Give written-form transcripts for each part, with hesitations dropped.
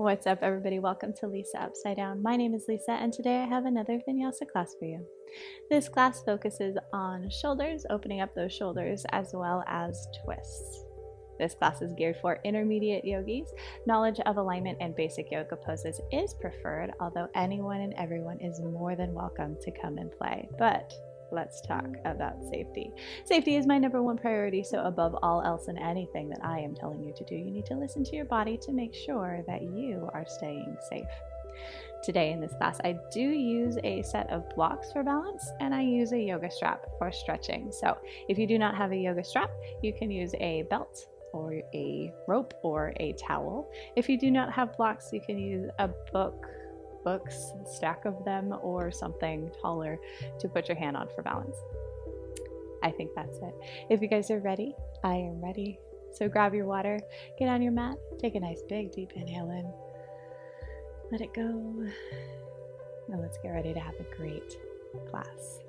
What's up, everybody? Welcome to Lisa Upside Down. My name is Lisa, and today I have another Vinyasa class for you. This class focuses on shoulders, opening up those shoulders, as well as twists. This class is geared for intermediate yogis. Knowledge of alignment and basic yoga poses is preferred, although anyone and everyone is more than welcome to come and play. But let's talk about safety. Safety is my number one priority, so above all else and anything that I am telling you to do, you need to listen to your body to make sure that you are staying safe. Today in this class, I do use a set of blocks for balance, and I use a yoga strap for stretching. So if you do not have a yoga strap, you can use a belt or a rope or a towel. If you do not have blocks, you can use a books, stack of them, or something taller to put your hand on for balance. I think that's it. If you guys are ready, I am ready. So grab your water, get on your mat, take a nice big deep inhale in, let it go, and let's get ready to have a great class.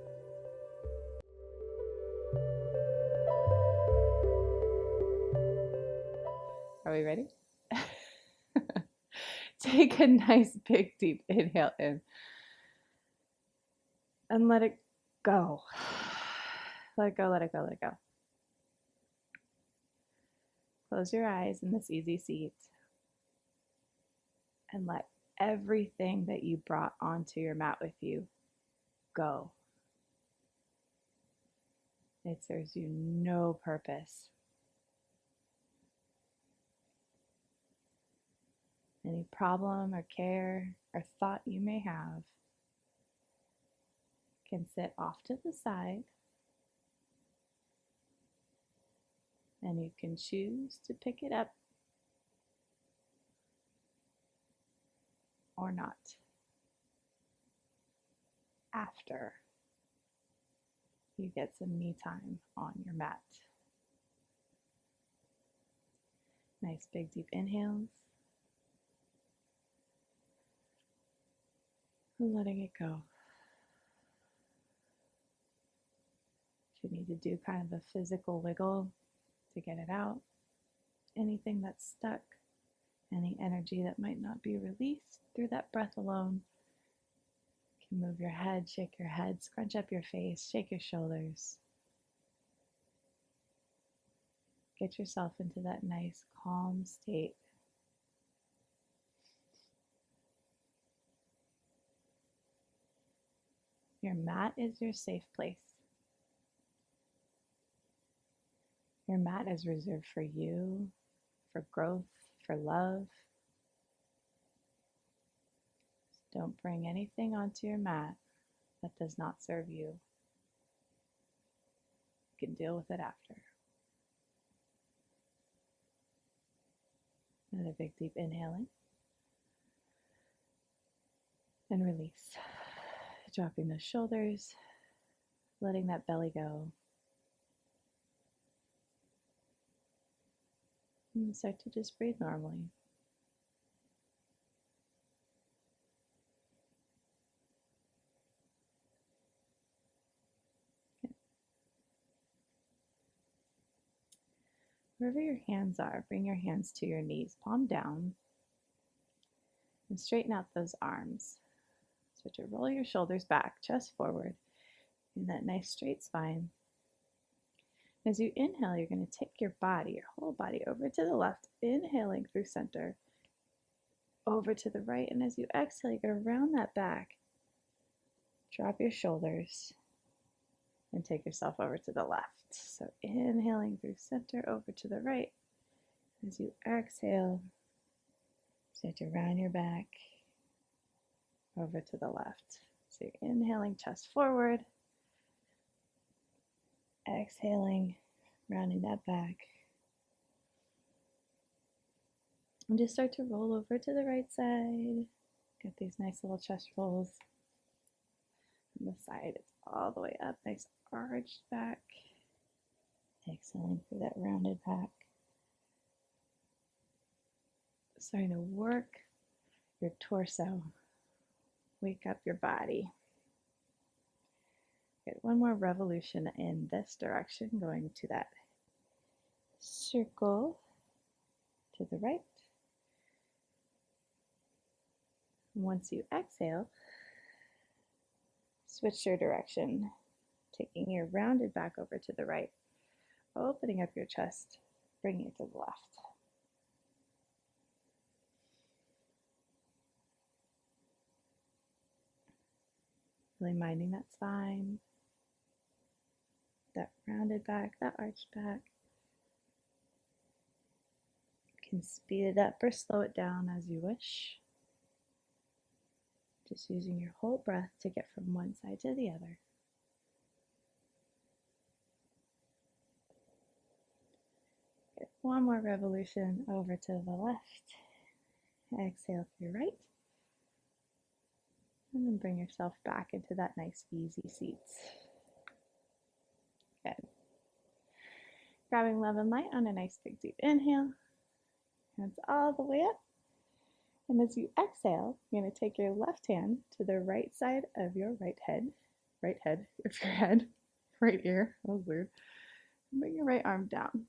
Are we ready? Take a nice big deep inhale in and let it go. Let it go, let it go, let it go. Close your eyes in this easy seat and let everything that you brought onto your mat with you go. It serves you no purpose. Any problem or care or thought you may have can sit off to the side, and you can choose to pick it up or not after you get some me time on your mat. Nice big deep inhales. And letting it go. If you need to do kind of a physical wiggle to get it out, anything that's stuck, any energy that might not be released through that breath alone, you can move your head, shake your head, scrunch up your face, shake your shoulders. Get yourself into that nice calm state. Your mat is your safe place. Your mat is reserved for you, for growth, for love. Don't bring anything onto your mat that does not serve you. You can deal with it after. Another big deep inhale in and release. Dropping the shoulders, letting that belly go. And start to just breathe normally. Okay. Wherever your hands are, bring your hands to your knees, palm down, and straighten out those arms. So to roll your shoulders back, chest forward, in that nice straight spine. As you inhale, you're going to take your body, your whole body, over to the left, inhaling through center, over to the right, and as you exhale, you're going to round that back, drop your shoulders, and take yourself over to the left. So inhaling through center, over to the right. As you exhale, start to round your back, over to the left. So you're inhaling, chest forward, exhaling, rounding that back. And just start to roll over to the right side. Get these nice little chest rolls. On the side, it's all the way up, nice arched back. Exhaling through that rounded back. Starting to work your torso. Wake up your body. Get one more revolution in this direction, going to that circle to the right. Once you exhale, switch your direction, taking your rounded back over to the right, opening up your chest, bringing it to the left. Really minding that spine, that rounded back, that arched back. You can speed it up or slow it down as you wish. Just using your whole breath to get from one side to the other. Get one more revolution over to the left. Exhale to your right. And then bring yourself back into that nice easy seat. Good. Grabbing love and light on a nice big deep inhale. Hands all the way up. And as you exhale, you're going to take your left hand to the right side of your right head of your head, right ear, that was weird. Bring your right arm down.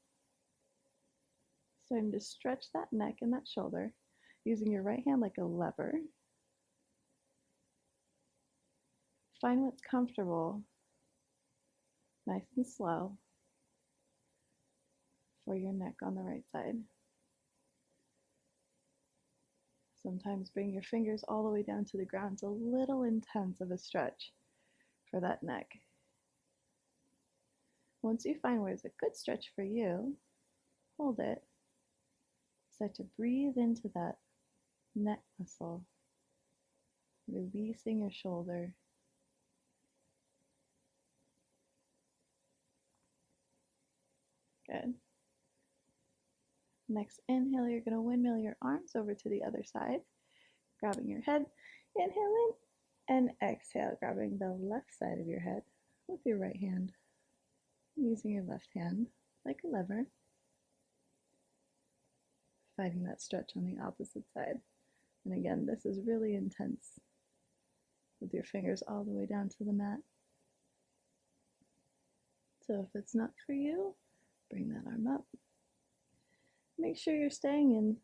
Starting to stretch that neck and that shoulder, using your right hand like a lever. Find what's comfortable, nice and slow, for your neck on the right side. Sometimes bring your fingers all the way down to the ground. It's a little intense of a stretch for that neck. Once you find where's a good stretch for you, hold it. Start to breathe into that neck muscle, releasing your shoulder. Good. Next inhale, you're going to windmill your arms over to the other side, grabbing your head. Inhale in and exhale, grabbing the left side of your head with your right hand, using your left hand like a lever, finding that stretch on the opposite side. And again, this is really intense with your fingers all the way down to the mat. So if it's not for you, bring that arm up. Make sure you're staying in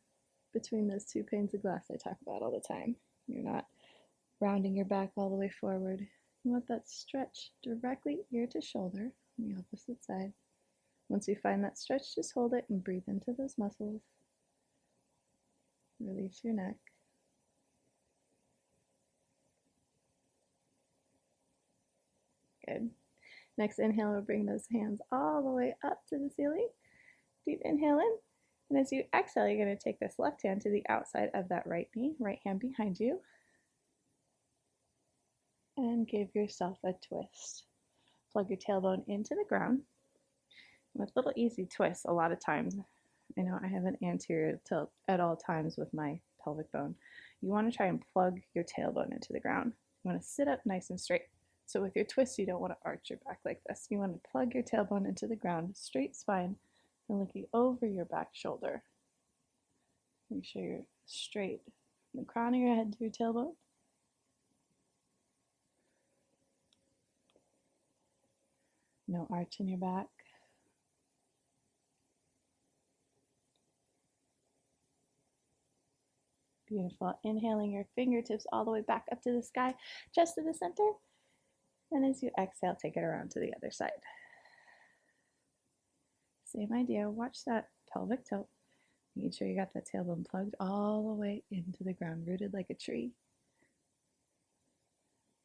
between those two panes of glass I talk about all the time. You're not rounding your back all the way forward. You want that stretch directly ear to shoulder on the opposite side. Once you find that stretch, just hold it and breathe into those muscles. Release your neck. Good. Next inhale, we'll bring those hands all the way up to the ceiling. Deep inhale in. And as you exhale, you're going to take this left hand to the outside of that right knee, right hand behind you. And give yourself a twist. Plug your tailbone into the ground. With little easy twists, a lot of times, I know I have an anterior tilt at all times with my pelvic bone. You want to try and plug your tailbone into the ground. You want to sit up nice and straight. So with your twist, you don't want to arch your back like this. You want to plug your tailbone into the ground, straight spine, and looking over your back shoulder. Make sure you're straight from the crown of your head to your tailbone. No arch in your back. Beautiful. Inhaling your fingertips all the way back up to the sky, chest to the center. And as you exhale, take it around to the other side. Same idea. Watch that pelvic tilt. Making sure you got that tailbone plugged all the way into the ground, rooted like a tree.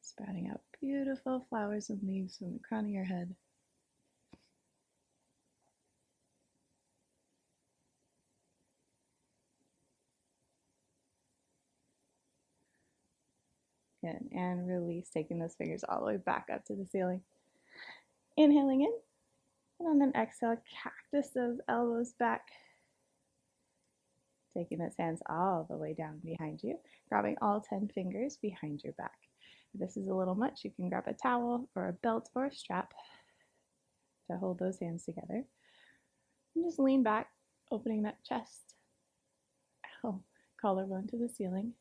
Sprouting out beautiful flowers and leaves from the crown of your head. Good. And release, taking those fingers all the way back up to the ceiling. Inhaling in, and then exhale, cactus those elbows back. Taking those hands all the way down behind you, grabbing all 10 fingers behind your back. If this is a little much, you can grab a towel or a belt or a strap to hold those hands together. And just lean back, opening that chest, collarbone to the ceiling,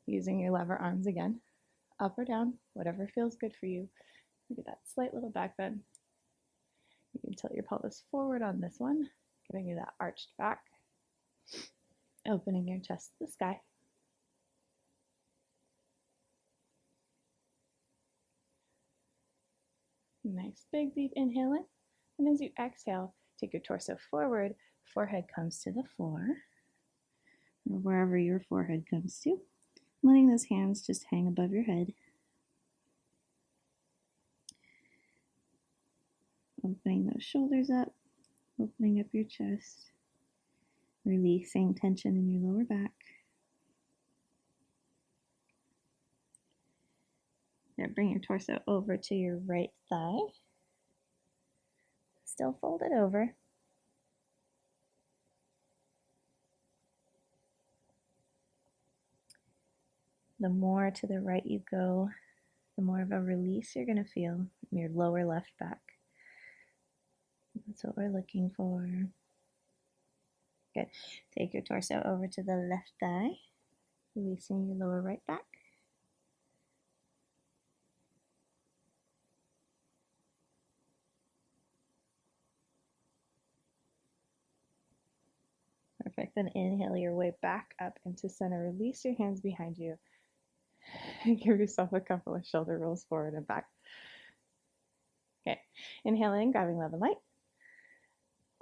using your lever arms again, up or down, whatever feels good for you. Look at that slight little back bend. You can tilt your pelvis forward on this one, giving you that arched back, opening your chest to the sky. Nice big deep inhale in. And as you exhale, take your torso forward. Forehead comes to the floor, or wherever your forehead comes to. Letting those hands just hang above your head. Opening those shoulders up, opening up your chest, releasing tension in your lower back. Now bring your torso over to your right thigh. Still fold it over. The more to the right you go, the more of a release you're going to feel in your lower left back. That's what we're looking for. Good. Take your torso over to the left thigh, releasing your lower right back. Perfect. Then inhale your way back up into center. Release your hands behind you. And give yourself a couple of shoulder rolls forward and back. Okay. Inhale in, grabbing love and light.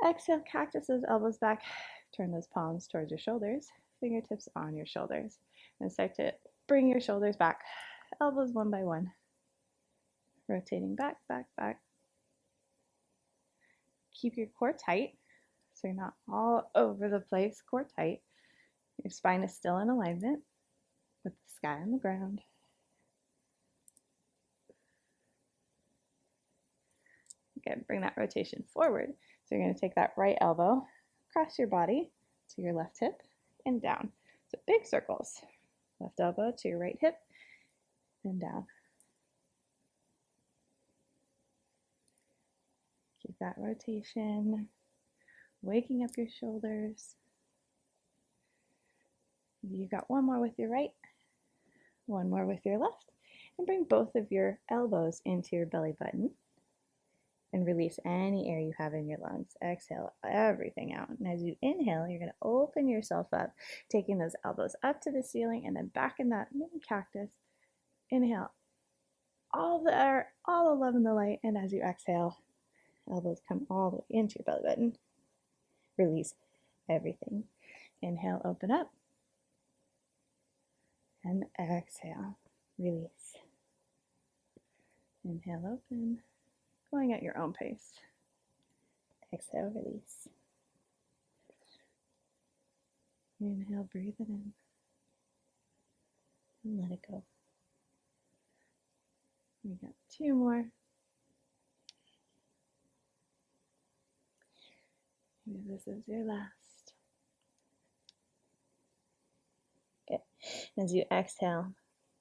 Exhale, cactus those elbows back. Turn those palms towards your shoulders. Fingertips on your shoulders. And start to bring your shoulders back. Elbows one by one. Rotating back, back, back. Keep your core tight, so you're not all over the place. Core tight. Your spine is still in alignment with the sky on the ground. Again, bring that rotation forward. So you're going to take that right elbow across your body to your left hip and down. So big circles. Left elbow to your right hip and down. Keep that rotation. Waking up your shoulders. You've got one more with your right, one more with your left, and bring both of your elbows into your belly button and release any air you have in your lungs. Exhale everything out. And as you inhale, you're going to open yourself up, taking those elbows up to the ceiling and then back in that mini cactus. Inhale all the air, all the love and the light, and as you exhale, elbows come all the way into your belly button. Release everything. Inhale, open up. And exhale, release. Inhale, open. Going at your own pace. Exhale, release. Inhale, breathe it in. And let it go. We got two more. Maybe this is your last. Okay. As you exhale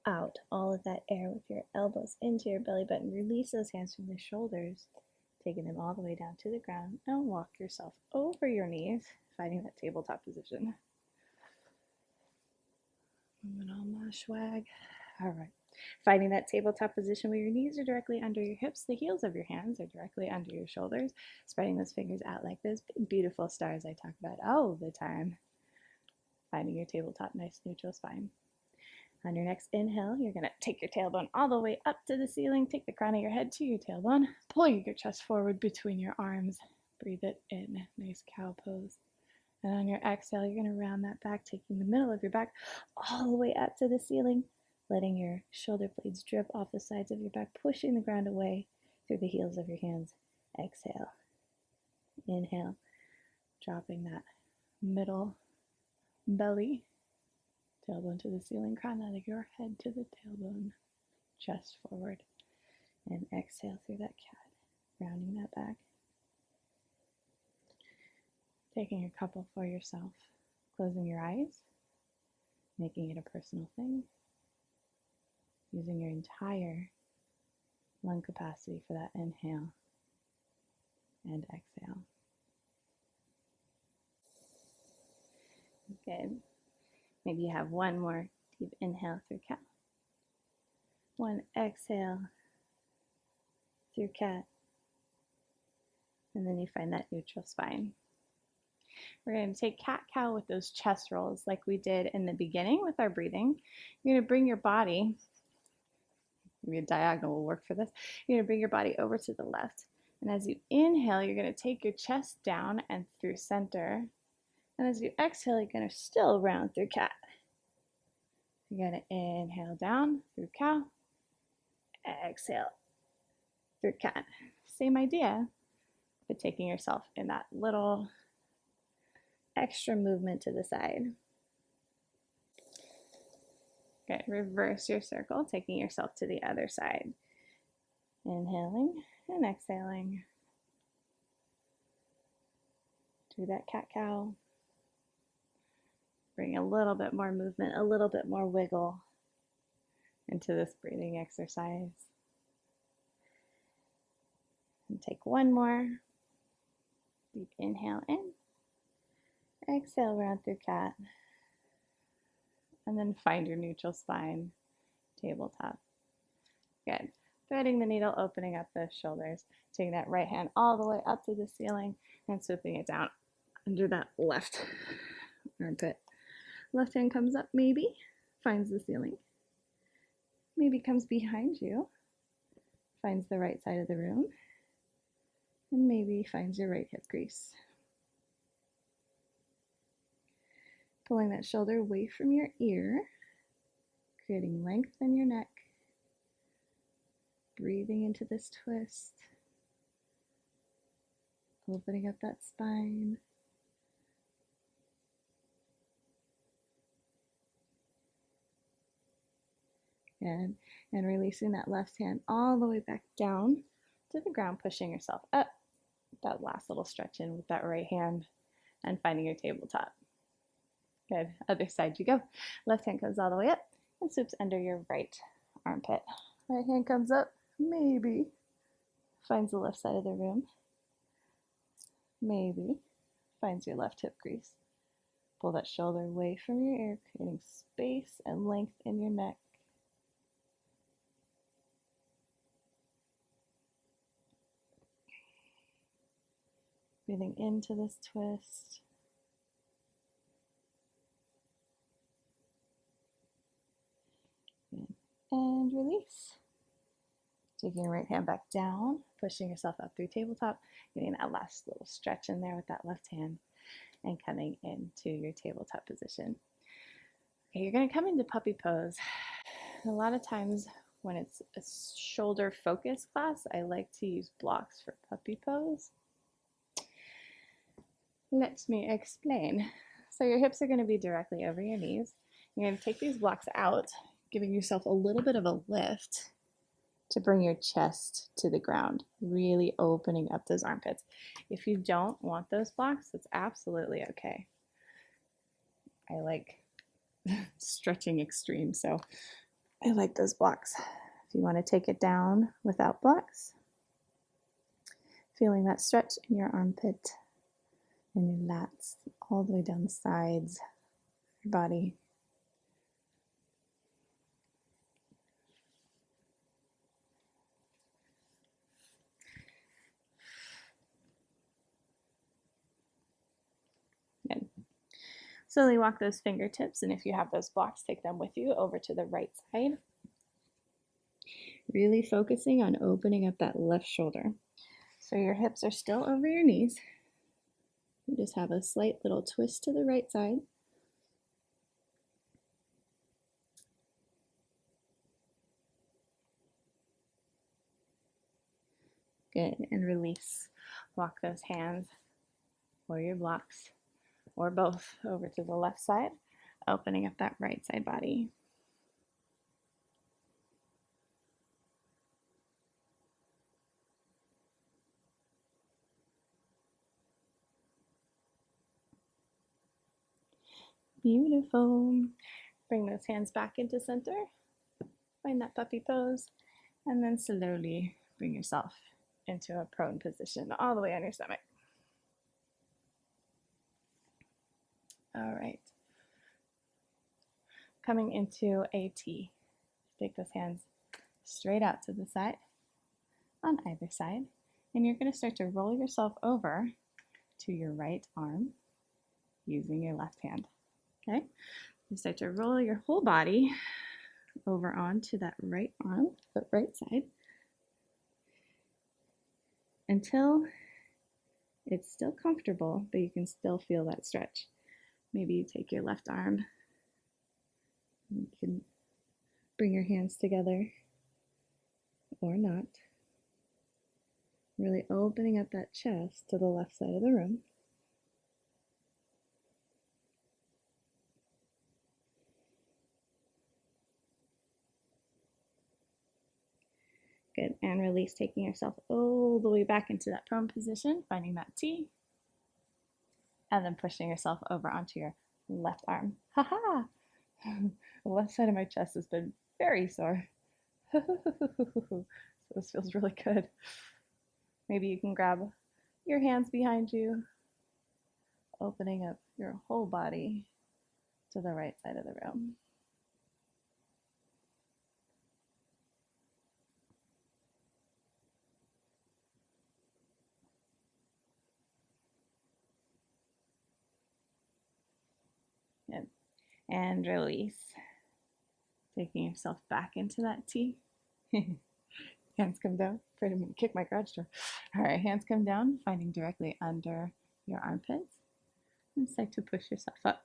out all of that air with your elbows into your belly button, release those hands from the shoulders, taking them all the way down to the ground, and walk yourself over your knees, finding that tabletop position. Moving on my swag. All right. Finding that tabletop position where your knees are directly under your hips, the heels of your hands are directly under your shoulders, spreading those fingers out like those big, beautiful stars I talk about all the time. Finding your tabletop, nice neutral spine. On your next inhale, you're going to take your tailbone all the way up to the ceiling, take the crown of your head to your tailbone, pull your chest forward between your arms, breathe it in, nice cow pose. And on your exhale, you're going to round that back, taking the middle of your back all the way up to the ceiling, letting your shoulder blades drip off the sides of your back, pushing the ground away through the heels of your hands. Exhale. Inhale, dropping that middle belly, tailbone to the ceiling, crown out of your head to the tailbone, chest forward. And exhale through that cat, rounding that back. Taking a couple for yourself, closing your eyes, making it a personal thing. Using your entire lung capacity for that inhale and exhale. Good. Maybe you have one more deep inhale through cat. One exhale through cat. And then you find that neutral spine. We're going to take cat-cow with those chest rolls like we did in the beginning with our breathing. You're going to bring your body maybe a diagonal will work for this. You're gonna bring your body over to the left. And as you inhale, you're gonna take your chest down and through center. And as you exhale, you're gonna still round through cat. You're gonna inhale down through cow, exhale through cat. Same idea, but taking yourself in that little extra movement to the side. Okay, reverse your circle, taking yourself to the other side. Inhaling and exhaling. Do that cat-cow. Bring a little bit more movement, a little bit more wiggle into this breathing exercise. And take one more. Deep inhale in. Exhale, round through cat. And then find your neutral spine, tabletop. Good. Threading the needle, opening up the shoulders. Taking that right hand all the way up to the ceiling and swooping it down under that left armpit. Left hand comes up, maybe, finds the ceiling. Maybe comes behind you, finds the right side of the room, and maybe finds your right hip crease. Pulling that shoulder away from your ear, creating length in your neck. Breathing into this twist. Opening up that spine. Good. And releasing that left hand all the way back down to the ground, pushing yourself up. That last little stretch in with that right hand and finding your tabletop. Good. Other side you go. Left hand comes all the way up and swoops under your right armpit. Right hand comes up, maybe finds the left side of the room. Maybe finds your left hip crease. Pull that shoulder away from your ear, creating space and length in your neck. Breathing into this twist. And release. Taking your right hand back down, pushing yourself up through tabletop, getting that last little stretch in there with that left hand, and coming into your tabletop position. Okay, you're going to come into puppy pose. A lot of times when it's a shoulder focus class, I like to use blocks for puppy pose. Let me explain. So your hips are going to be directly over your knees. You're going to take these blocks out, giving yourself a little bit of a lift to bring your chest to the ground, really opening up those armpits. If you don't want those blocks, that's absolutely okay. I like stretching extreme, so I like those blocks. If you want to take it down without blocks, feeling that stretch in your armpit and your lats all the way down the sides of your body. Good. Slowly walk those fingertips, and if you have those blocks, take them with you over to the right side. Really focusing on opening up that left shoulder. So your hips are still over your knees. You just have a slight little twist to the right side. Good, and release. Walk those hands or your blocks or both over to the left side, opening up that right side body. Beautiful. Bring those hands back into center. Find that puppy pose, and then slowly bring yourself into a prone position, all the way on your stomach. All right. Coming into a T. Take those hands straight out to the side, on either side, and you're going to start to roll yourself over to your right arm using your left hand. Okay? You start to roll your whole body over onto that right arm, the right side, until it's still comfortable, but you can still feel that stretch. Maybe you take your left arm, and you can bring your hands together or not, really opening up that chest to the left side of the room. Good, and release, taking yourself all the way back into that prone position, finding that T, and then pushing yourself over onto your left arm. Haha! The left side of my chest has been very sore. So this feels really good. Maybe you can grab your hands behind you, opening up your whole body to the right side of the room. Good. And release. Taking yourself back into that T. Hands come down. Afraid I'm going to kick my garage door. All right, hands come down, finding directly under your armpits. And start to push yourself up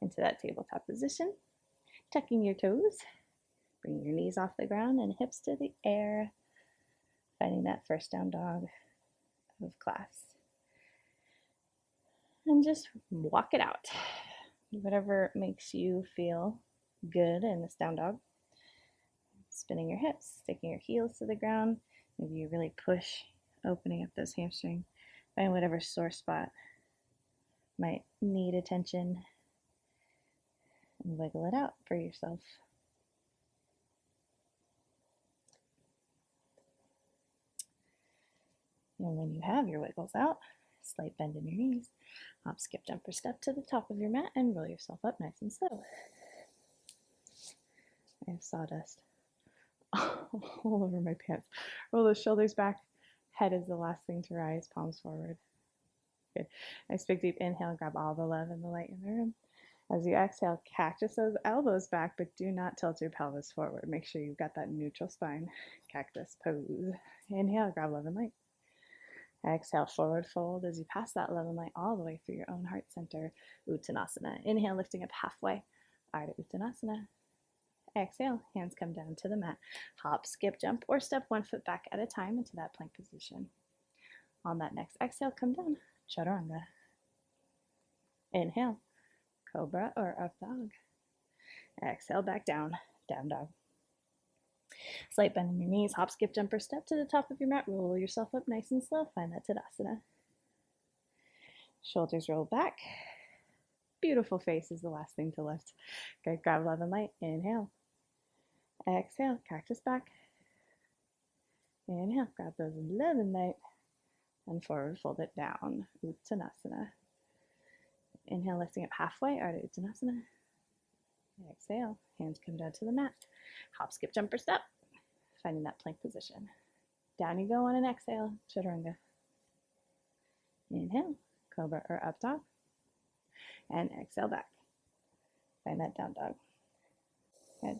into that tabletop position. Tucking your toes. Bring your knees off the ground and hips to the air. Finding that first down dog of class. And just walk it out. Whatever makes you feel good in this down dog. Spinning your hips, sticking your heels to the ground. Maybe you really push, opening up those hamstrings. Find whatever sore spot might need attention and wiggle it out for yourself. And when you have your wiggles out, slight bend in your knees, hop, skip, jump, or step to the top of your mat and roll yourself up nice and slow. I have sawdust all over my pants. Roll those shoulders back. Head is the last thing to rise, palms forward. Good. Nice big deep inhale, grab all the love and the light in the room. As you exhale, cactus those elbows back, but do not tilt your pelvis forward. Make sure you've got that neutral spine. Cactus pose. Inhale, grab love and light. Exhale, forward fold as you pass that love and light all the way through your own heart center, Uttanasana. Inhale, lifting up halfway, Ardha Uttanasana. Exhale, hands come down to the mat. Hop, skip, jump, or step 1 foot back at a time into that plank position. On that next exhale, come down, Chaturanga. Inhale, Cobra or Up Dog. Exhale, back down, Down Dog. Slight bend in your knees, hop, skip, jump, or step to the top of your mat. Roll yourself up nice and slow. Find that Tadasana. Shoulders roll back. Beautiful face is the last thing to lift. Good, grab love and light. Inhale. Exhale, cactus back. Inhale, grab those love and light. And forward fold it down, Uttanasana. Inhale, lifting up halfway, Ardha Uttanasana. Exhale, hands come down to the mat. Hop, skip, jump, or step. Finding that plank position. Down you go on an exhale, Chaturanga. Inhale, Cobra or Up Dog. And exhale back. Find that Down Dog. Good.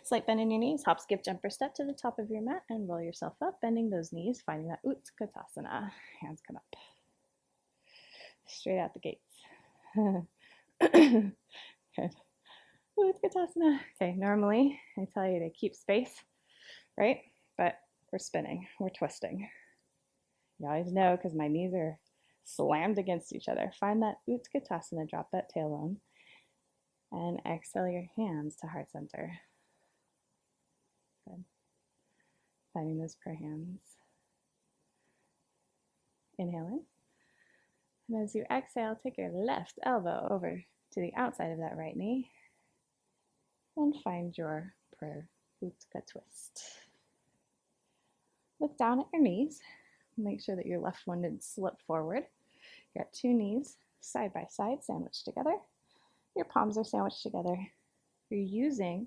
Slight bend in your knees, hop, skip, jump, or step to the top of your mat and roll yourself up, bending those knees, finding that Utkatasana. Hands come up. Straight out the gates. Good. Utkatasana. Okay, normally I tell you to keep space, right? But we're spinning, we're twisting. You always know because my knees are slammed against each other. Find that Utkatasana, drop that tailbone, and exhale your hands to heart center. Good. Finding those prayer hands. Inhale in. And as you exhale, take your left elbow over to the outside of that right knee and find your prayer Utka twist. Look down at your knees. Make sure that your left one didn't slip forward. You got 2 knees side by side, sandwiched together. Your palms are sandwiched together. You're using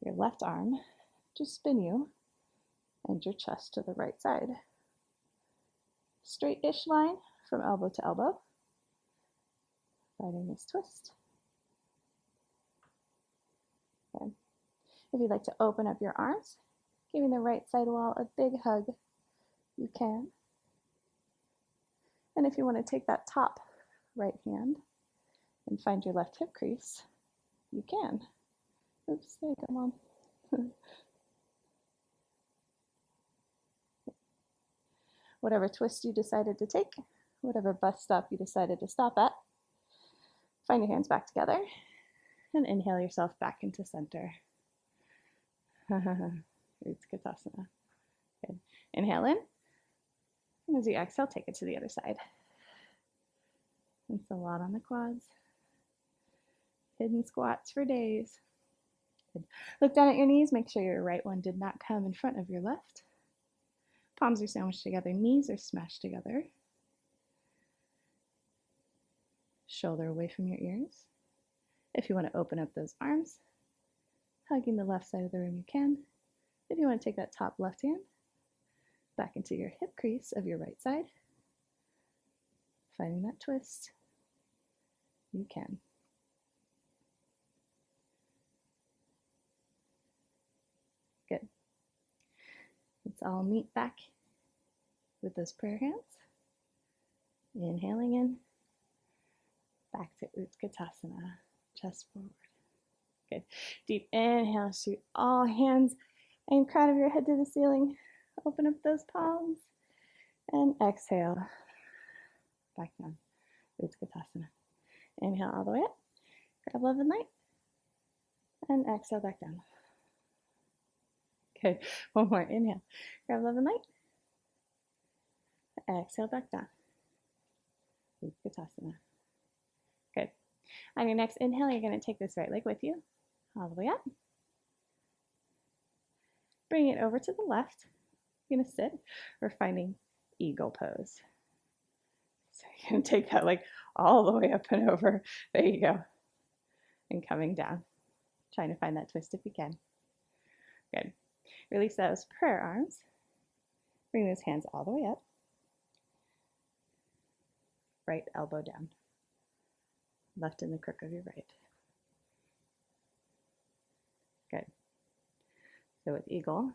your left arm to spin you and your chest to the right side. Straight-ish line from elbow to elbow. Finding this twist. Okay. If you'd like to open up your arms, giving the right side wall a big hug, you can. And if you want to take that top right hand and find your left hip crease, you can. Oops, there you go, Mom. Whatever twist you decided to take, whatever bus stop you decided to stop at, find your hands back together and inhale yourself back into center. Utkatasana. Good. Inhale in. And as you exhale, take it to the other side. It's a lot on the quads. Hidden squats for days. Good. Look down at your knees. Make sure your right one did not come in front of your left. Palms are sandwiched together. Knees are smashed together. Shoulder away from your ears. If you want to open up those arms, hugging the left side of the room, you can. If you want to take that top left hand back into your hip crease of your right side, finding that twist, you can. Good. Let's all meet back with those prayer hands. Inhaling in, back to Utkatasana, chest forward. Good. Deep inhale, shoot all hands and crown of your head to the ceiling. Open up those palms and exhale. Back down, Utkatasana. Inhale all the way up, grab love and light, and exhale back down. Good. One more. Inhale. Grab love and light. Exhale back down. Utkatasana. Good. On your next inhale, you're going to take this right leg with you all the way up. Bring it over to the left. You're going to sit. We're finding eagle pose. So you're going to take that leg all the way up and over. There you go. And coming down. Trying to find that twist if you can. Good. Release those prayer arms. Bring those hands all the way up. Right elbow down. Left in the crook of your right. Good. So with eagle,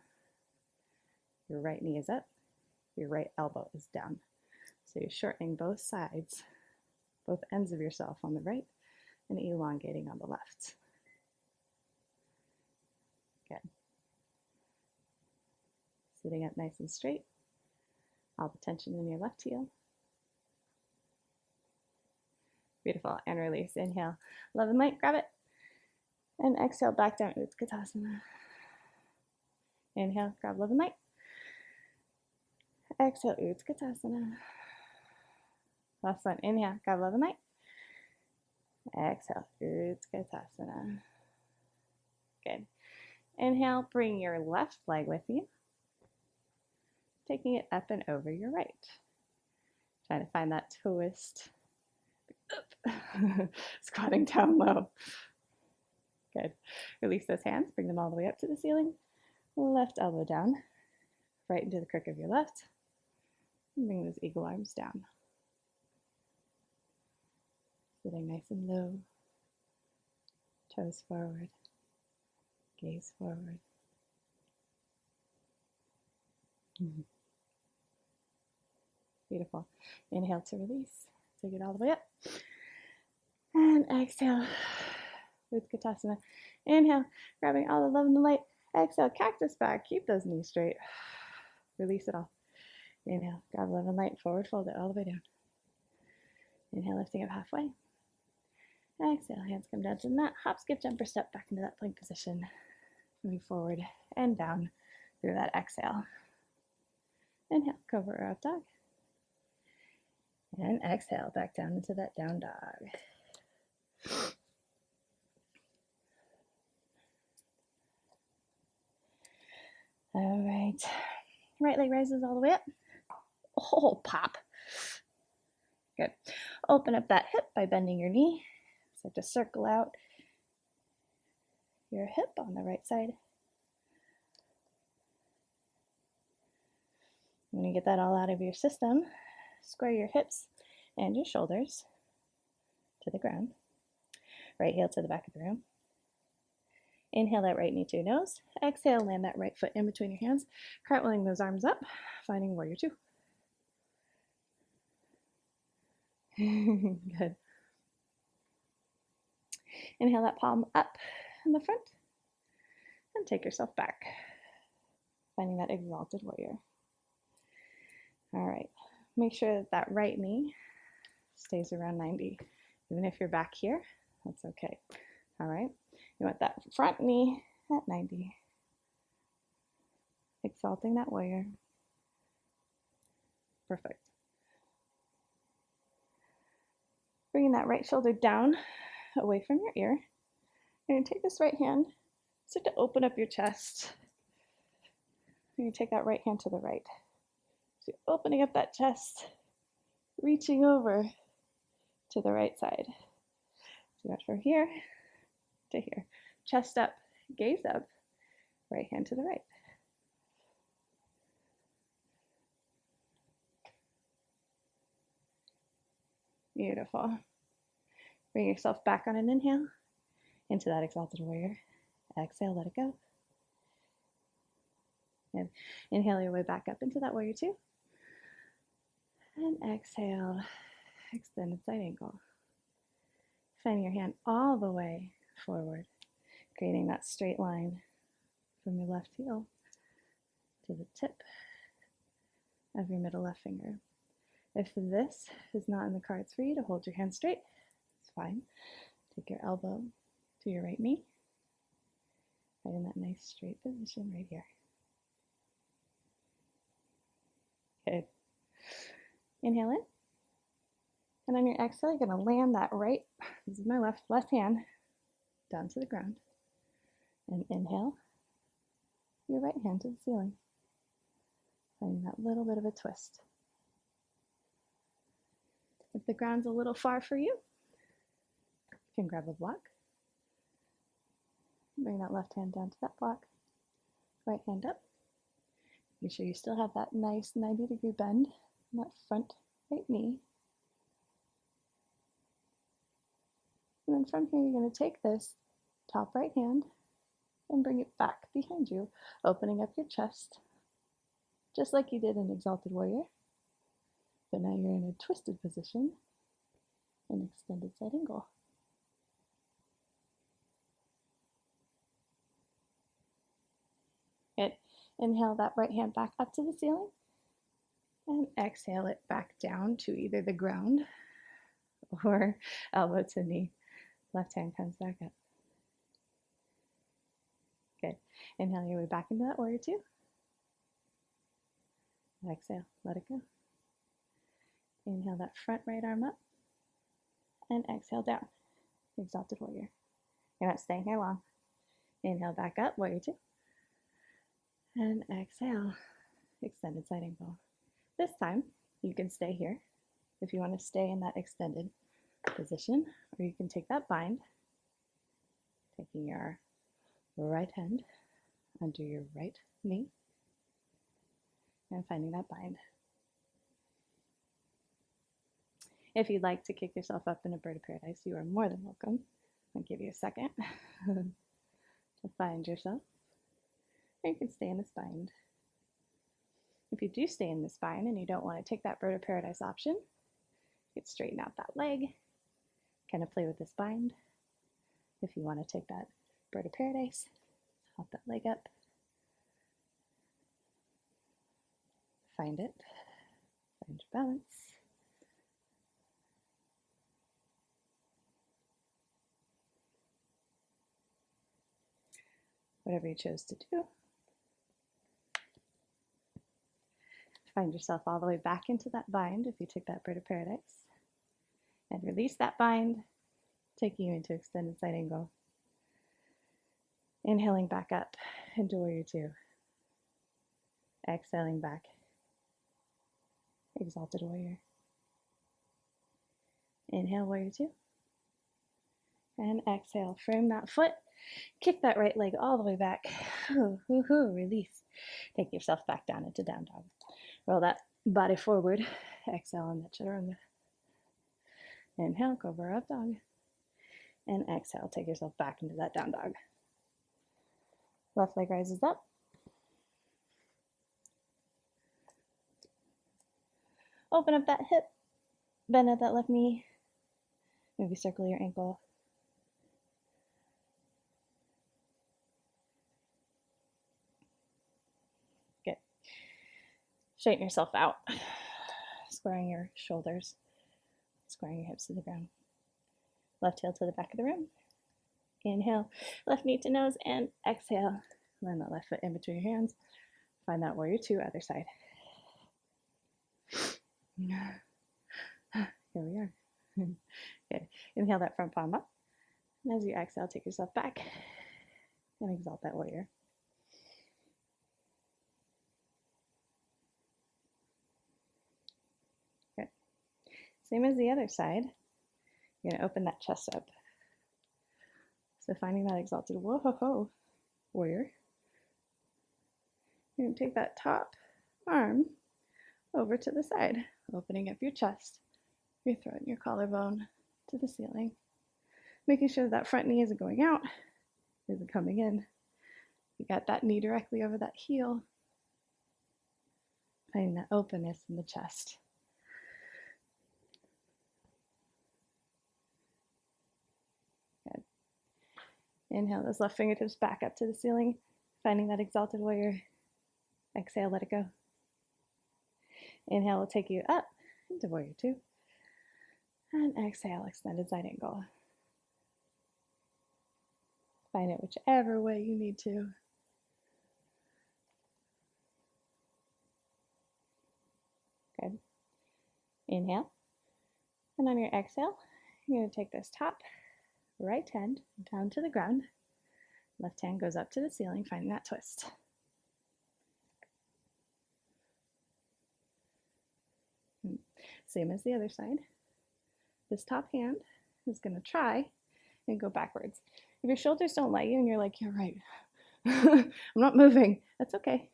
your right knee is up, your right elbow is down. So you're shortening both sides, both ends of yourself on the right, and elongating on the left. Good. Sitting up nice and straight. All the tension in your left heel. Beautiful. And release. Inhale. Love and light. Grab it. And exhale back down. Utkatasana. Inhale. Grab love and light. Exhale. Utkatasana. Last one. Inhale. Grab love and light. Exhale. Utkatasana. Good. Inhale. Bring your left leg with you. Taking it up and over your right. Trying to find that twist. Squatting down low. Good. Release those hands. Bring them all the way up to the ceiling. Left elbow down. Right into the crook of your left. And bring those eagle arms down. Sitting nice and low. Toes forward. Gaze forward. Beautiful. Inhale to release. Take it all the way up. And exhale. Utkatasana. Inhale. Grabbing all the love and the light. Exhale. Cactus back. Keep those knees straight. Release it all. Inhale. Grab love and light. Forward fold it all the way down. Inhale. Lifting up halfway. Exhale. Hands come down to the mat. Hop, skip, jump, or step back into that plank position. Moving forward and down through that exhale. Inhale. Cobra or up dog. And exhale, back down into that down dog. All right. Right leg rises all the way up. Oh, pop. Good. Open up that hip by bending your knee. Start to circle out your hip on the right side. When you get that all out of your system, square your hips and your shoulders to the ground. Right heel to the back of the room. Inhale that right knee to your nose. Exhale, land that right foot in between your hands, cartwheeling those arms up, finding warrior two. Good. Inhale that palm up in the front and take yourself back, finding that exalted warrior. All right, make sure that that right knee stays around 90. Even if you're back here, that's okay. All right, you want that front knee at 90. Exalting that warrior. Perfect. Bringing that right shoulder down, away from your ear. You're going to take this right hand, start to open up your chest. You're going to take that right hand to the right. So you're opening up that chest, reaching over to the right side. So you got from here to here. Chest up, gaze up, right hand to the right. Beautiful. Bring yourself back on an inhale into that exalted warrior. Exhale, let it go. And inhale your way back up into that warrior two. And exhale, extended side angle. Finding your hand all the way forward, creating that straight line from your left heel to the tip of your middle left finger. If this is not in the cards for you to hold your hand straight, it's fine. Take your elbow to your right knee, right in that nice straight position right here. Good. Inhale in. And on your exhale, you're going to land that right, this is my left hand, down to the ground. And inhale your right hand to the ceiling. Finding that little bit of a twist. If the ground's a little far for you, you can grab a block. Bring that left hand down to that block. Right hand up. Make sure you still have that nice 90-degree bend in that front right knee. And then from here, you're going to take this top right hand and bring it back behind you, opening up your chest, just like you did in Exalted Warrior. But now you're in a twisted position, an extended side angle. Good. Inhale that right hand back up to the ceiling, and exhale it back down to either the ground or elbow to knee. Left hand comes back up. Good. Inhale your way back into that warrior two. Exhale, let it go. Inhale that front right arm up, and exhale down. Exalted warrior. You're not staying here long. Inhale back up, warrior two. And exhale, extended side angle. This time, you can stay here if you want to stay in that extended position, or you can take that bind, taking your right hand under your right knee, and finding that bind. If you'd like to kick yourself up in a bird of paradise, you are more than welcome. I'll give you a second to find yourself. Or you can stay in this bind. If you do stay in this bind and you don't want to take that bird of paradise option, you can straighten out that leg, kind of play with this bind. If you want to take that bird of paradise, hop that leg up, find it, find your balance. Whatever you chose to do. Find yourself all the way back into that bind if you took that bird of paradise. And release that bind, taking you into extended side angle. Inhaling back up into warrior two. Exhaling back. Exalted warrior. Inhale, warrior two. And exhale, frame that foot. Kick that right leg all the way back. Release. Take yourself back down into down dog. Roll that body forward. Exhale on that chaturanga. Inhale, cobra up dog. And exhale, take yourself back into that down dog. Left leg rises up. Open up that hip, bend at that left knee. Maybe circle your ankle. Good. Straighten yourself out. Squaring your shoulders, squaring your hips to the ground. Left heel to the back of the room. Inhale, left knee to nose, and exhale. Land that left foot in between your hands. Find that warrior two, other side. Here we are. Good. Inhale that front palm up. And as you exhale, take yourself back and exalt that warrior. Good. Same as the other side. You're going to open that chest up. So finding that exalted whoa-ho-ho warrior. You're going to take that top arm over to the side, opening up your chest, your throat, and your collarbone to the ceiling. Making sure that front knee isn't going out, isn't coming in. You got that knee directly over that heel. Finding that openness in the chest. Good. Inhale those left fingertips back up to the ceiling, finding that exalted warrior. Exhale, let it go. Inhale will take you up into warrior two. And exhale, extended side angle. Find it whichever way you need to. Good. Inhale. And on your exhale, you're going to take this top right hand down to the ground. Left hand goes up to the ceiling, finding that twist. Same as the other side. This top hand is going to try and go backwards. If your shoulders don't let you and you're like, you're right, I'm not moving, that's okay.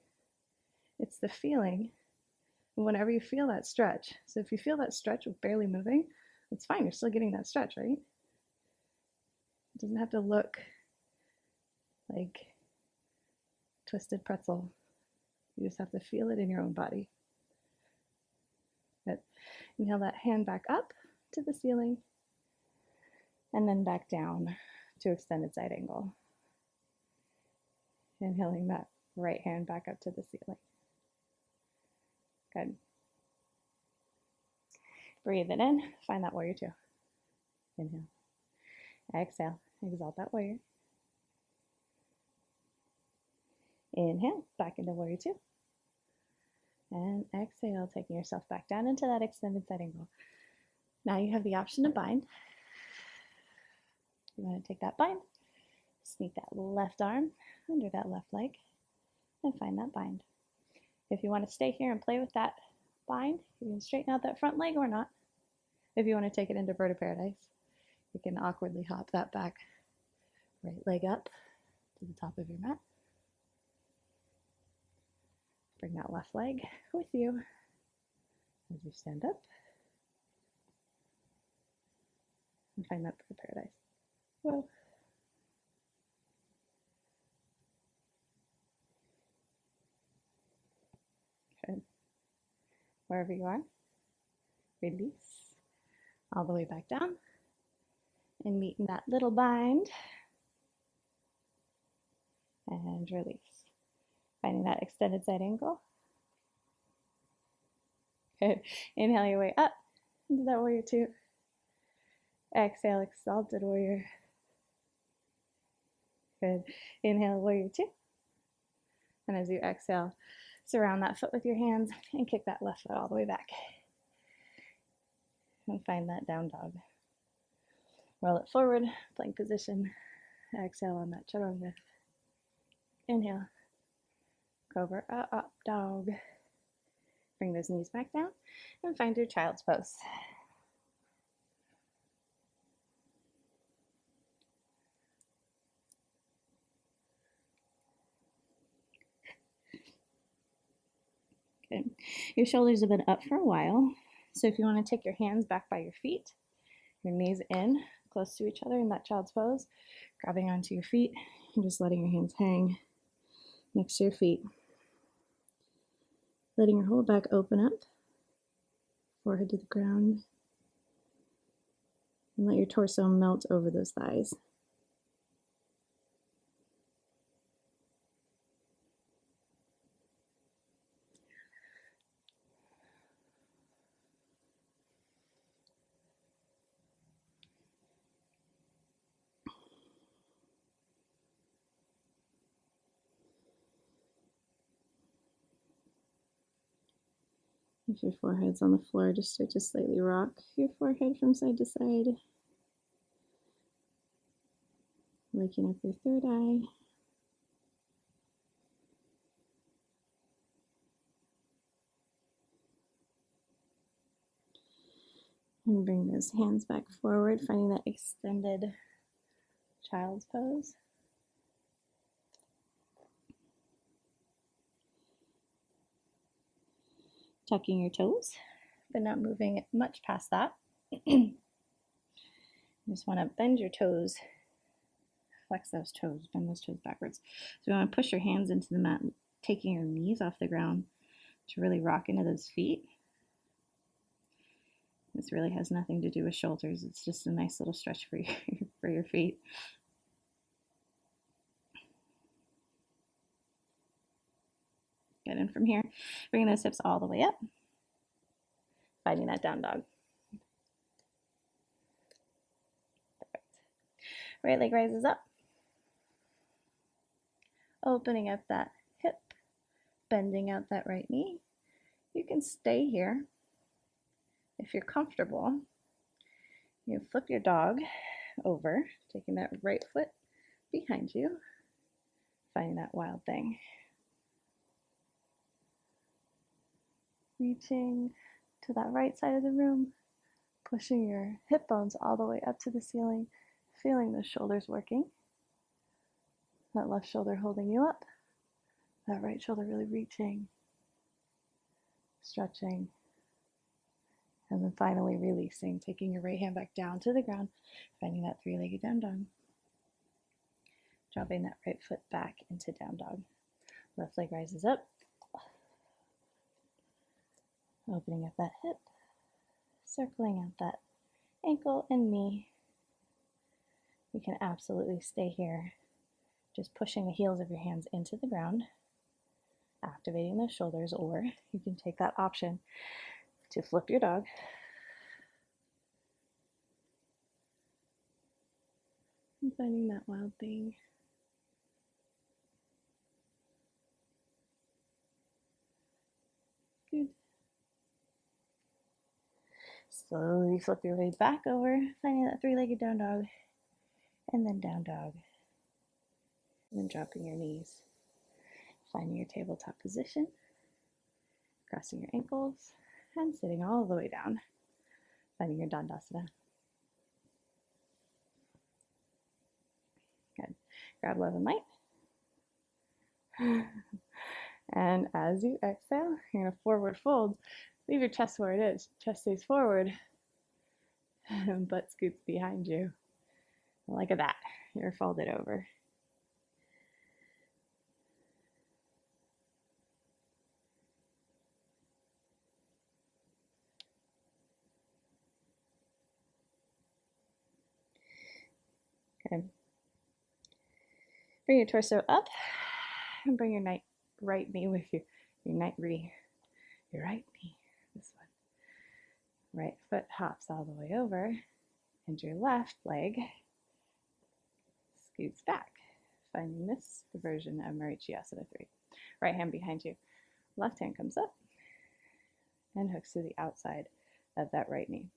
It's the feeling whenever you feel that stretch. So if you feel that stretch with barely moving, it's fine. You're still getting that stretch, right? It doesn't have to look like twisted pretzel. You just have to feel it in your own body. Good. Inhale that hand back up to the ceiling and then back down to extended side angle. Inhaling that right hand back up to the ceiling. Good. Breathe it in. Find that warrior two. Inhale. Exhale. Exalt that warrior. Inhale. Back into warrior two. And exhale, taking yourself back down into that extended side angle. Now you have the option to bind. You want to take that bind, sneak that left arm under that left leg, and find that bind. If you want to stay here and play with that bind, you can straighten out that front leg or not. If you want to take it into bird of paradise, you can awkwardly hop that back right leg up to the top of your mat. Bring that left leg with you as you stand up and find that bird of paradise. Whoa. Good. Wherever you are, release all the way back down and meet in that little bind and release. Finding that extended side angle. Good. Inhale your way up into that warrior two. Exhale, exalted warrior. Good. Inhale, warrior two. And as you exhale, surround that foot with your hands and kick that left foot all the way back. And find that down dog. Roll it forward, plank position. Exhale on that chaturanga. Inhale. Cobra, up dog. Bring those knees back down and find your child's pose. Good. Your shoulders have been up for a while, so if you want to take your hands back by your feet, your knees in, close to each other in that child's pose, grabbing onto your feet and just letting your hands hang next to your feet. Letting your whole back open up, forehead to the ground, and let your torso melt over those thighs. If your forehead's on the floor, just start to slightly rock your forehead from side to side, waking up your third eye. And bring those hands back forward, finding that extended child's pose. Tucking your toes, but not moving much past that. You just want to bend your toes, flex those toes, bend those toes backwards. So you want to push your hands into the mat, taking your knees off the ground to really rock into those feet. This really has nothing to do with shoulders. It's just a nice little stretch for your feet. Good, and from here, bring those hips all the way up, finding that down dog. Perfect. Right leg rises up, opening up that hip, bending out that right knee. You can stay here. If you're comfortable, you flip your dog over, taking that right foot behind you, finding that wild thing. Reaching to that right side of the room, pushing your hip bones all the way up to the ceiling, feeling the shoulders working. That left shoulder holding you up, that right shoulder really reaching, stretching, and then finally releasing, taking your right hand back down to the ground, finding that three-legged down dog. Dropping that right foot back into down dog. Left leg rises up, opening up that hip, circling out that ankle and knee. You can absolutely stay here, just pushing the heels of your hands into the ground, activating those shoulders, or you can take that option to flip your dog. And finding that wild thing. Good. Slowly flip your way back over, finding that three-legged down dog, and then down dog. And then dropping your knees, finding your tabletop position, crossing your ankles, and sitting all the way down, finding your Dandasana. Good. Grab love and light. And as you exhale, you're going to forward fold. Leave your chest where it is. Chest stays forward, and butt scoots behind you. Like that, you're folded over. Okay. Bring your torso up and bring your right knee with you. Your right knee, this one. Right foot hops all the way over, and your left leg scoots back, finding this version of Vinyasa 3. Right hand behind you. Left hand comes up and hooks to the outside of that right knee.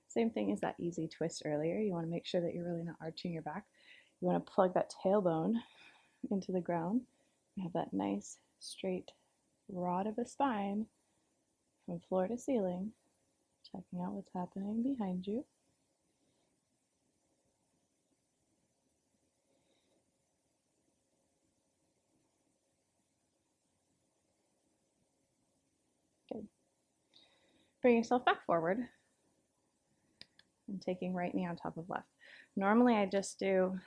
Same thing as that easy twist earlier. You want to make sure that you're really not arching your back. You want to plug that tailbone into the ground. You have that nice straight rod of a spine from floor to ceiling, checking out what's happening behind you. Good. Bring yourself back forward and taking right knee on top of left. Normally I just do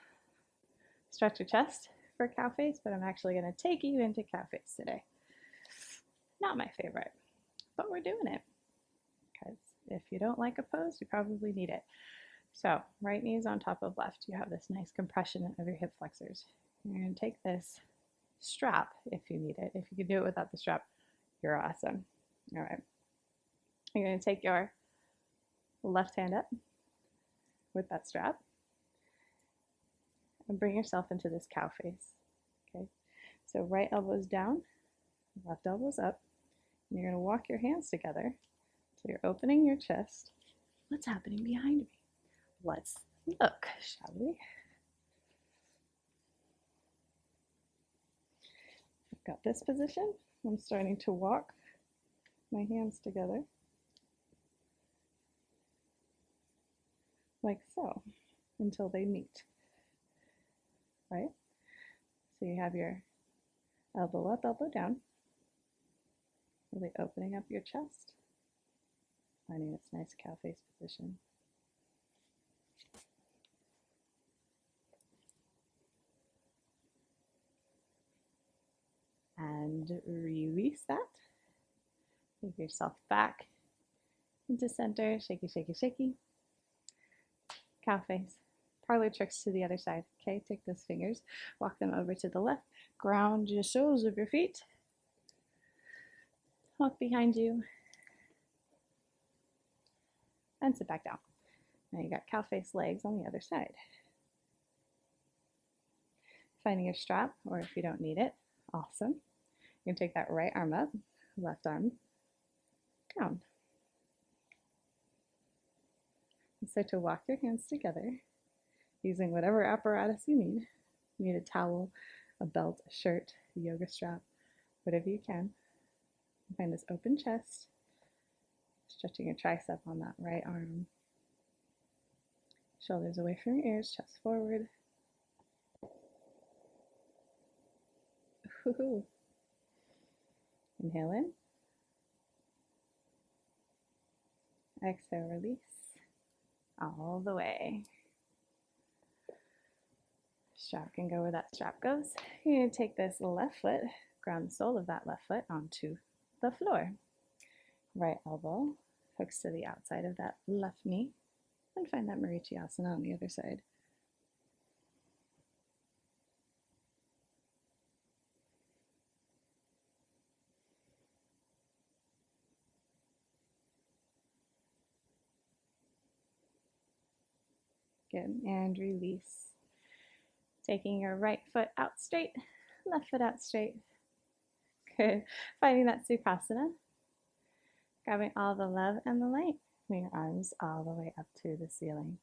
stretch your chest, for cow face, but I'm actually going to take you into cow face today. Not my favorite, but we're doing it because if you don't like a pose, you probably need it. So right knee is on top of left. You have this nice compression of your hip flexors. You're going to take this strap if you need it. If you can do it without the strap, you're awesome. All right. You're going to take your left hand up with that strap and bring yourself into this cow face. Okay. So right elbow's down, left elbow's up. And you're going to walk your hands together. So you're opening your chest. What's happening behind me? Let's look, shall we? I've got this position. I'm starting to walk my hands together like so until they meet, right? So you have your elbow up, elbow down, really opening up your chest, finding this nice cow face position. And release that. Take yourself back into center. Shaky, shaky, shaky. Cow face. Parlor tricks to the other side. Okay, take those fingers, walk them over to the left. Ground your soles of your feet. Walk behind you. And sit back down. Now you got cow face legs on the other side. Finding your strap, or if you don't need it, awesome. You can take that right arm up, left arm down. And start to walk your hands together using whatever apparatus you need. You need a towel, a belt, a shirt, a yoga strap, whatever you can. Find this open chest, stretching your tricep on that right arm. Shoulders away from your ears, chest forward. Woo-hoo. Inhale in. Exhale, release. All the way. Strap can go where that strap goes. You're going to take this left foot, ground the sole of that left foot onto the floor. Right elbow hooks to the outside of that left knee. And find that Marichyasana on the other side. Good, and release. Taking your right foot out straight, left foot out straight. Good. Finding that Sukhasana. Grabbing all the love and the light. Bring your arms all the way up to the ceiling.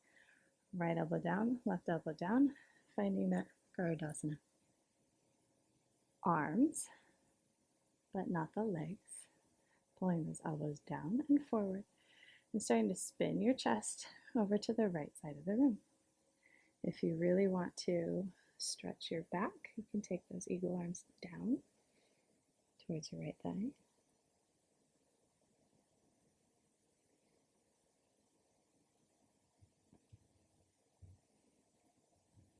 Right elbow down, left elbow down. Finding that Garudasana. Arms, but not the legs. Pulling those elbows down and forward. And starting to spin your chest over to the right side of the room. If you really want to stretch your back, you can take those eagle arms down towards your right thigh.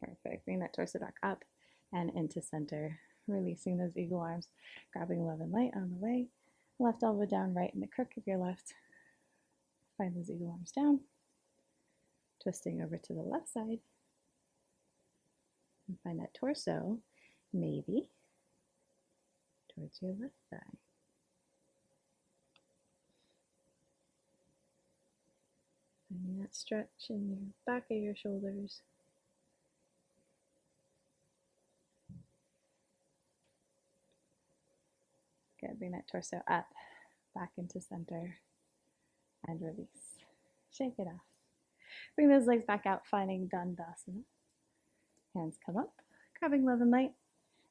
Perfect. Bring that torso back up and into center. Releasing those eagle arms, grabbing love and light on the way. Left elbow down, right in the crook of your left. Find those eagle arms down. Twisting over to the left side. And find that torso, maybe, towards your left thigh. Finding that stretch in your back of your shoulders. Good, bring that torso up, back into center, and release. Shake it off. Bring those legs back out, finding Dandasana. Hands come up, grabbing love and light.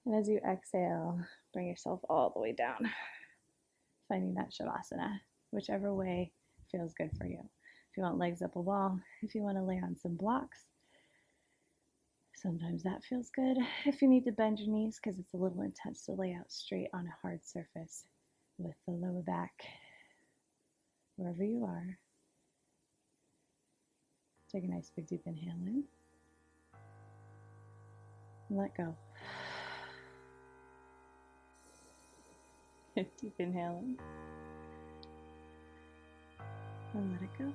And as you exhale, bring yourself all the way down. Finding that Shavasana, whichever way feels good for you. If you want legs up a wall, if you want to lay on some blocks, sometimes that feels good. If you need to bend your knees because it's a little intense to lay out straight on a hard surface with the lower back, wherever you are. Take a nice big deep inhale in. And let go. Deep inhaling. And let it go.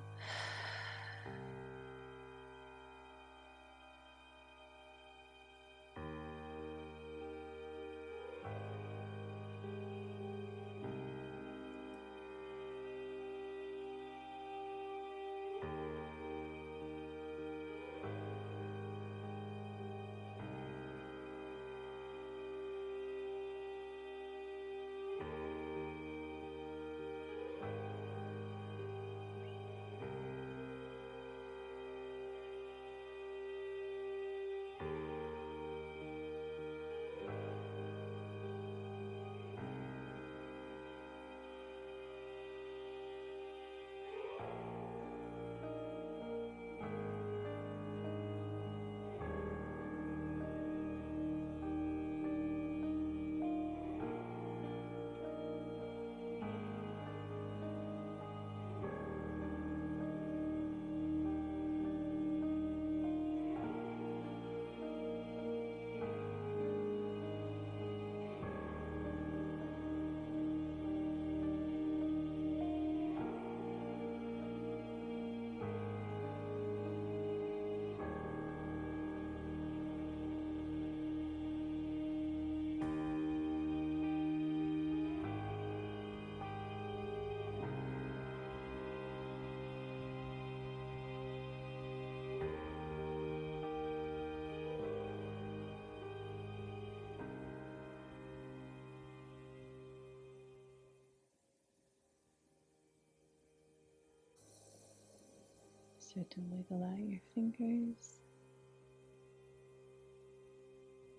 Start to wiggle out your fingers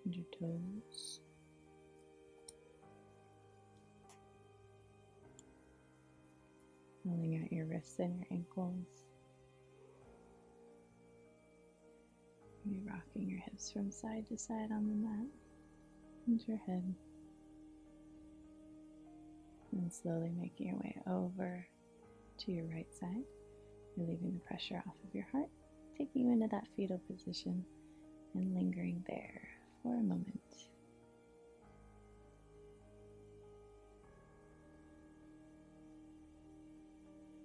and your toes. Rolling out your wrists and your ankles. Maybe rocking your hips from side to side on the mat and your head. And slowly making your way over to your right side, relieving the pressure off of your heart, taking you into that fetal position and lingering there for a moment.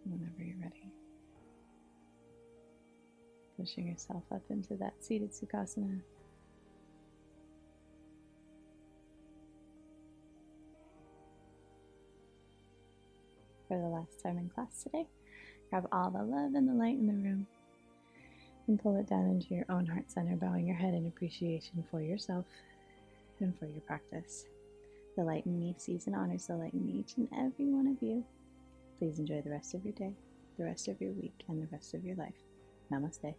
Whenever you're ready, pushing yourself up into that seated Sukhasana. For the last time in class today, grab all the love and the light in the room and pull it down into your own heart center, bowing your head in appreciation for yourself and for your practice. The light in me sees and honors the light in each and every one of you. Please enjoy the rest of your day, the rest of your week, and the rest of your life. Namaste.